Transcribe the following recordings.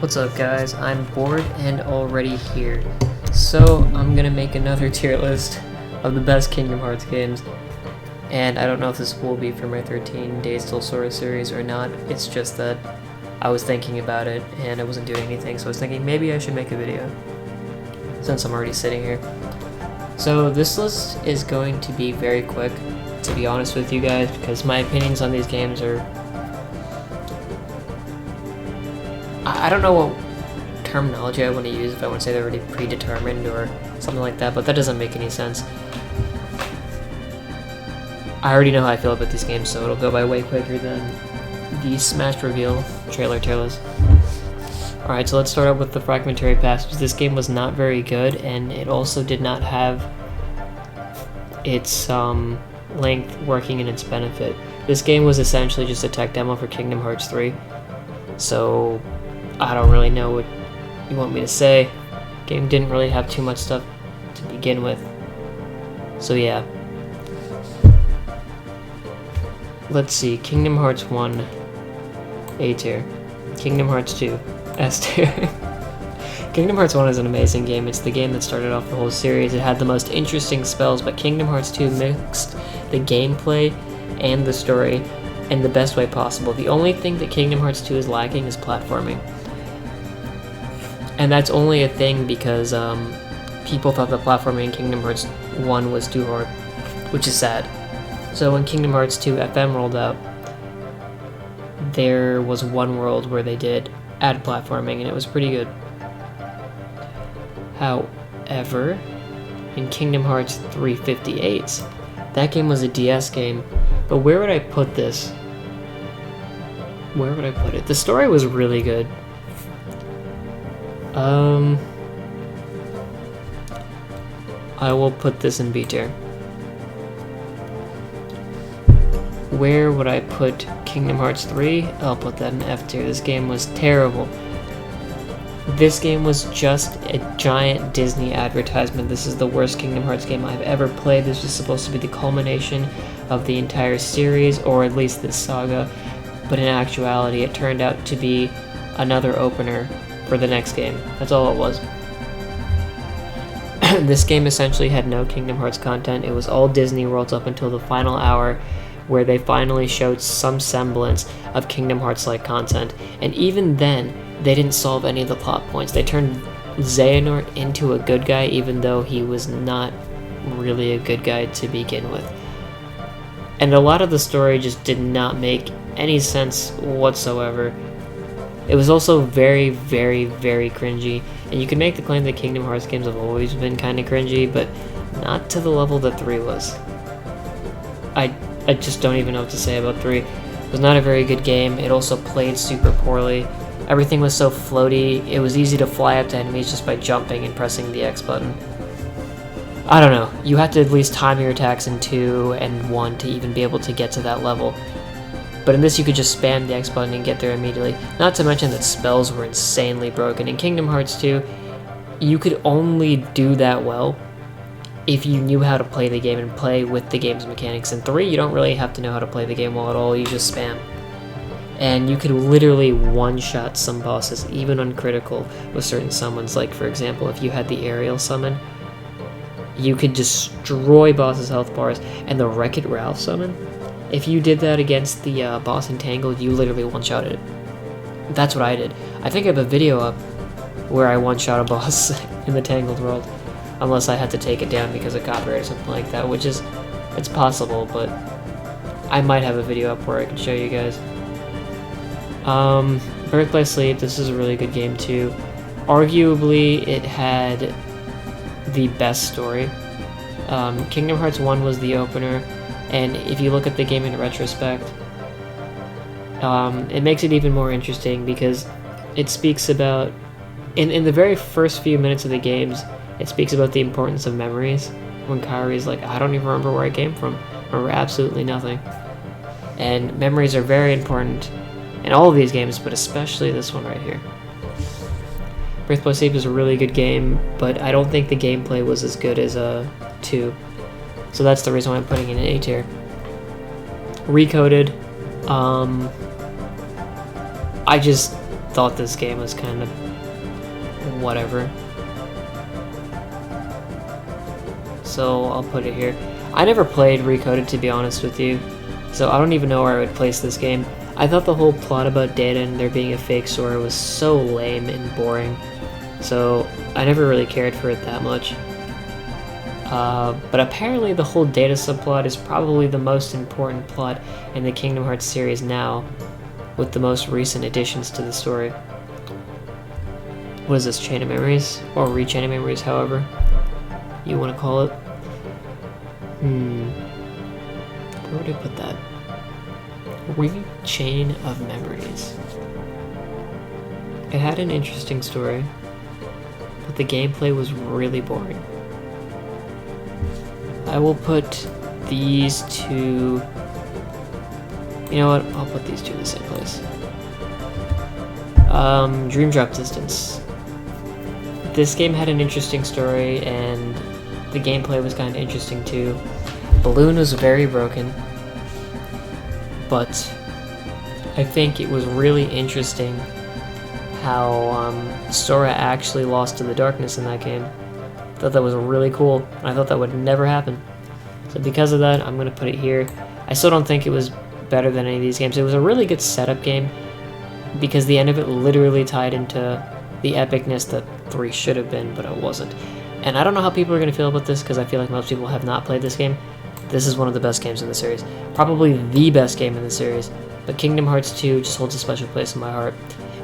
What's up guys, I'm bored and already here. So I'm gonna make another tier list of the best Kingdom Hearts games. And I don't know if this will be for my 13 Days Till Sora series or not. It's just that I was thinking about it and I wasn't doing anything, so I was thinking maybe I should make a video since I'm already sitting here. So this list is going to be very quick, to be honest with you guys, because my opinions on these games are... I don't know what terminology I want to use, if I want to say they're already predetermined or something like that, but that doesn't make any sense. I already know how I feel about these games, so it'll go by way quicker than the Smash reveal trailer tells. Alright, so let's start out with the Fragmentary Passage. This game was not very good, and it also did not have its length working in its benefit. This game was essentially just a tech demo for Kingdom Hearts 3, so I don't really know what you want me to say. Game didn't really have too much stuff to begin with, so yeah. Let's see, Kingdom Hearts 1, A tier. Kingdom Hearts 2, S tier. Kingdom Hearts 1 is an amazing game. It's the game that started off the whole series. It had the most interesting spells, but Kingdom Hearts 2 mixed the gameplay and the story in the best way possible. The only thing that Kingdom Hearts 2 is lacking is platforming. And that's only a thing because people thought the platforming in Kingdom Hearts 1 was too hard, which is sad. So when Kingdom Hearts 2 FM rolled out, there was one world where they did add platforming, and it was pretty good. However, in Kingdom Hearts 358, that game was a DS game, but where would I put this? Where would I put it? The story was really good. I will put this in B tier. Where would I put Kingdom Hearts 3? I'll put that in F tier. This game was terrible. This game was just a giant Disney advertisement. This is the worst Kingdom Hearts game I've ever played. This was supposed to be the culmination of the entire series, or at least this saga, but in actuality it turned out to be another opener for the next game. That's all it was. This game essentially had no Kingdom Hearts content. It was all Disney Worlds up until the final hour, where they finally showed some semblance of Kingdom Hearts-like content, and even then, they didn't solve any of the plot points. They turned Xehanort into a good guy, even though he was not really a good guy to begin with. And a lot of the story just did not make any sense whatsoever. It was also very, very, very cringy, and you can make the claim that Kingdom Hearts games have always been kind of cringy, but not to the level that 3 was. I just don't even know what to say about 3. It was not a very good game. It also played super poorly. Everything was so floaty. It was easy to fly up to enemies just by jumping and pressing the X button. I don't know. You had to at least time your attacks in 2 and 1 to even be able to get to that level. But in this you could just spam the X button and get there immediately. Not to mention that spells were insanely broken. In Kingdom Hearts 2, you could only do that well if you knew how to play the game and play with the game's mechanics. In 3, you don't really have to know how to play the game well at all, you just spam. And you could literally one-shot some bosses, even on critical, with certain summons. Like, for example, if you had the aerial summon, you could destroy bosses' health bars. And the Wreck-It Ralph summon, if you did that against the boss Entangled, you literally one-shotted it. That's what I did. I think I have a video up where I one-shot a boss in the Tangled world. Unless I had to take it down because of copyright or something like that, which is, it's possible, but I might have a video up where I can show you guys. Birth by Sleep, this is a really good game too. Arguably, it had the best story. Kingdom Hearts 1 was the opener, and if you look at the game in retrospect, it makes it even more interesting because it speaks about, in the very first few minutes of the games, it speaks about the importance of memories, when Kairi's like, I don't even remember where I came from. I remember absolutely nothing. And memories are very important in all of these games, but especially this one right here. Birth by Sleep is a really good game, but I don't think the gameplay was as good as 2. So that's the reason why I'm putting it in A tier. Recoded, I just thought this game was kind of whatever. So I'll put it here. I never played Recoded, to be honest with you, so I don't even know where I would place this game. I thought the whole plot about Data and there being a fake Sora was so lame and boring, so I never really cared for it that much. But apparently the whole Data subplot is probably the most important plot in the Kingdom Hearts series now, with the most recent additions to the story. What is this, Chain of Memories? Or Re-Chain of Memories, however you want to call it. Where would I put that? Re-Chain of Memories. It had an interesting story, but the gameplay was really boring. I will put these two... You know what? I'll put these two in the same place. Dream Drop Distance. This game had an interesting story, and the gameplay was kind of interesting too. Balloon was very broken, but I think it was really interesting how Sora actually lost to the darkness in that game. I thought that was really cool. I thought that would never happen. So because of that, I'm going to put it here. I still don't think it was better than any of these games. It was a really good setup game, because the end of it literally tied into the epicness that 3 should have been, but it wasn't. And I don't know how people are going to feel about this, because I feel like most people have not played this game. This is one of the best games in the series. Probably the best game in the series. But Kingdom Hearts 2 just holds a special place in my heart.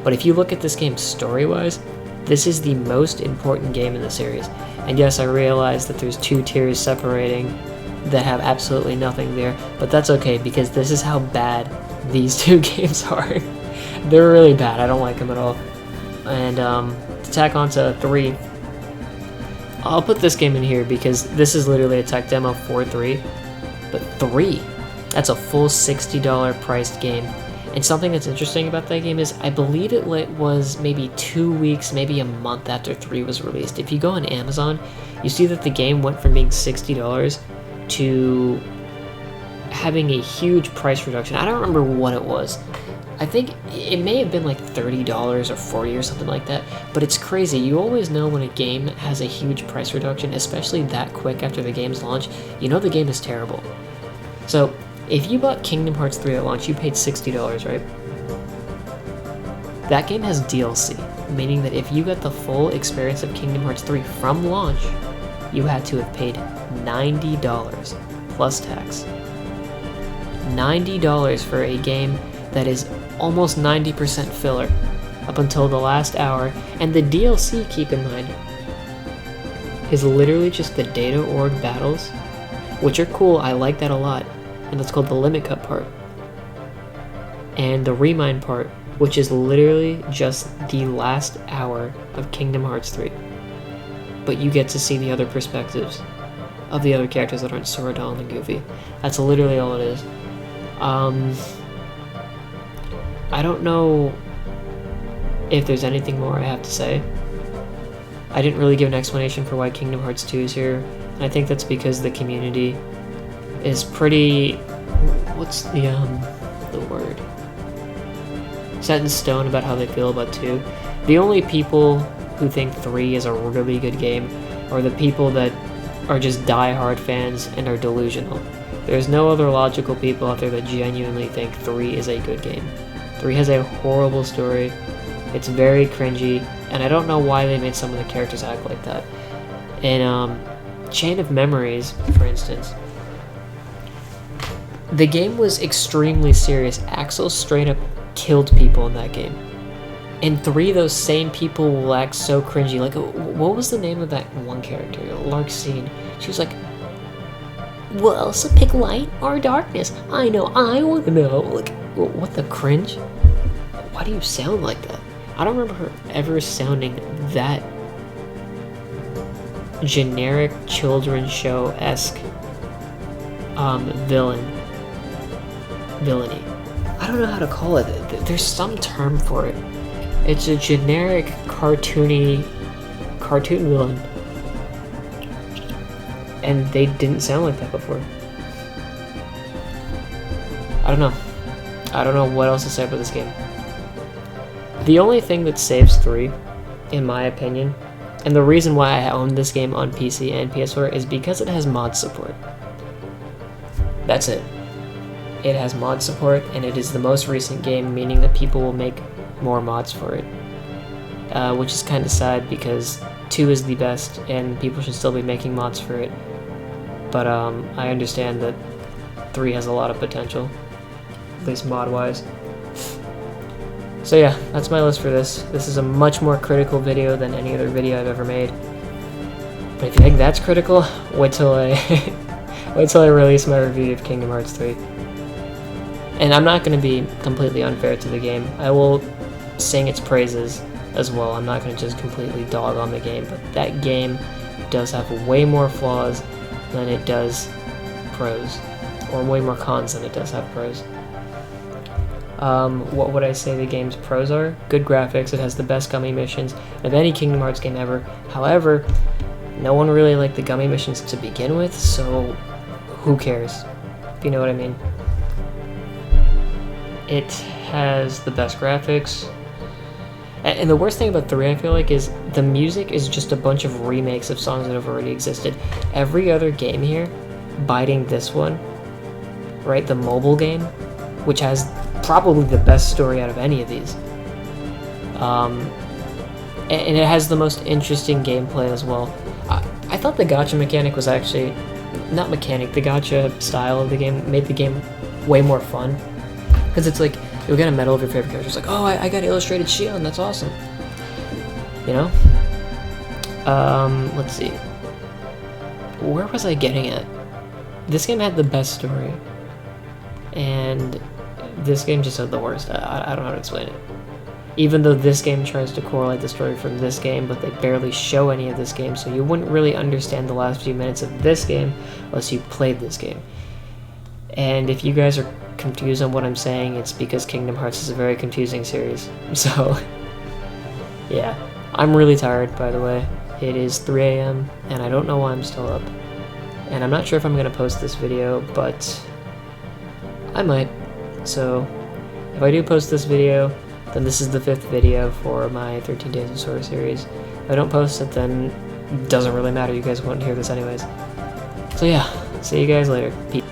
But if you look at this game story-wise, this is the most important game in the series. And yes, I realize that there's 2 tiers separating that have absolutely nothing there, but that's okay, because this is how bad these 2 games are. They're really bad. I don't like them at all. And to tack on to 3, I'll put this game in here because this is literally a tech demo for 3. But 3, that's a full $60 priced game. And something that's interesting about that game is I believe it was maybe 2 weeks, maybe a month after 3 was released. If you go on Amazon, you see that the game went from being $60 to having a huge price reduction. I don't remember what it was. I think it may have been like $30 or $40 or something like that, but it's crazy. You always know when a game has a huge price reduction, especially that quick after the game's launch, you know the game is terrible. So if you bought Kingdom Hearts 3 at launch, you paid $60, right? That game has DLC, meaning that if you got the full experience of Kingdom Hearts 3 from launch, you had to have paid $90 plus tax. $90 for a game that is almost 90% filler up until the last hour, and the DLC, keep in mind, is literally just the Data Org battles, which are cool. I like that a lot, and that's called the Limit Cut part, and the Remind part, which is literally just the last hour of Kingdom Hearts 3, but you get to see the other perspectives of the other characters that aren't Sora, Donald, and Goofy. That's literally all it is. I don't know if there's anything more I have to say. I didn't really give an explanation for why Kingdom Hearts 2 is here, and I think that's because the community is pretty... what's the word? Set in stone about how they feel about 2. The only people who think 3 is a really good game are the people that are just die-hard fans and are delusional. There's no other logical people out there that genuinely think 3 is a good game. 3 has a horrible story, it's very cringy, and I don't know why they made some of the characters act like that. In Chain of Memories, for instance, the game was extremely serious. Axel straight up killed people in that game. In 3, those same people will act so cringy. Like, what was the name of that one character? Larxene. She was like, well, so pick light or darkness. I know, I want to know. Like, what the cringe? Why do you sound like that? I don't remember her ever sounding that generic children's show-esque villainy. I don't know how to call it. There's some term for it. It's a generic cartoon villain. And they didn't sound like that before. I don't know what else to say about this game. The only thing that saves 3, in my opinion, and the reason why I own this game on PC and PS4 is because it has mod support. That's it. It has mod support, and it is the most recent game, meaning that people will make more mods for it. Which is kind of sad because 2 is the best, and people should still be making mods for it. But I understand that 3 has a lot of potential, at least mod-wise. So yeah, that's my list for this. This is a much more critical video than any other video I've ever made. But if you think that's critical, wait till I wait till I release my review of Kingdom Hearts 3. And I'm not going to be completely unfair to the game. I will sing its praises as well. I'm not going to just completely dog on the game, but that game does have way more flaws than it does pros, or way more cons than it does have pros. What would I say the game's pros are? Good graphics, it has the best gummy missions of any Kingdom Hearts game ever. However, no one really liked the gummy missions to begin with, so who cares? If you know what I mean. It has the best graphics. And the worst thing about 3, I feel like, is the music is just a bunch of remakes of songs that have already existed. Every other game here, biting this one, right, the mobile game, which has probably the best story out of any of these. And it has the most interesting gameplay as well. I thought the gacha mechanic was actually, not mechanic, the gacha style of the game made the game way more fun. Because it's like, you'll get a medal of your favorite character. It's like, oh, I got illustrated Shion, that's awesome. You know? Let's see. Where was I getting at? This game had the best story. And this game just had the worst. I don't know how to explain it. Even though this game tries to correlate the story from this game, but they barely show any of this game, so you wouldn't really understand the last few minutes of this game unless you played this game. And if you guys are confused on what I'm saying, it's because Kingdom Hearts is a very confusing series. So, yeah. I'm really tired, by the way. It is 3 a.m., and I don't know why I'm still up. And I'm not sure if I'm going to post this video, but I might. So, if I do post this video, then this is the 5th video for my 13 Days of Sora series. If I don't post it, then it doesn't really matter. You guys won't hear this anyways. So yeah, see you guys later. Peace.